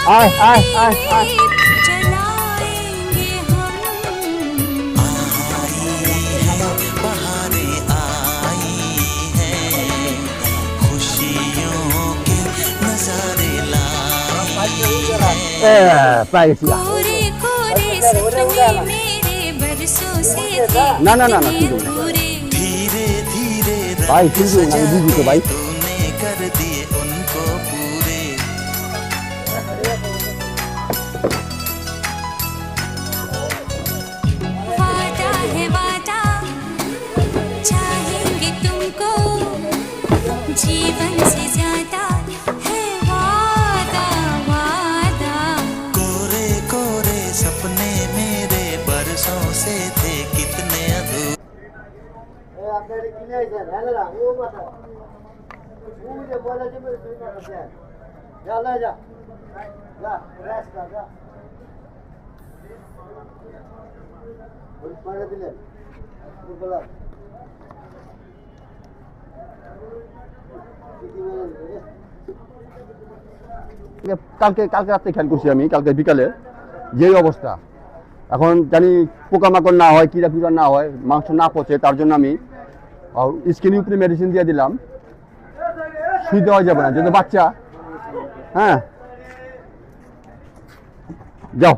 आए आए आए आए पाई गया ना ना ना ना धीरे धीरे भाई ठीक है ना दीदी को भाई तूने कर दिए उनको पूरे। वादा है वादा, चाहेंगे तुमको जीवन से ज्यादा है वादा वादा। कोरे कोरे सपने मेरे बरसों से थे कितने अधूरे। কালকে কালকে রাতে খেয়াল করছি আমি, কালকে বিকালে যেই অবস্থা, এখন জানি পোকামাকড় না হয়, কিরা পিঁড়া না হয়, মাংস না পচে, তার জন্য আমি স্কিনের উপরে মেডিসিন দিয়ে দিলাম। শুই দেওয়া যাবে না, যেহেতু বাচ্চা। হ্যাঁ যাও।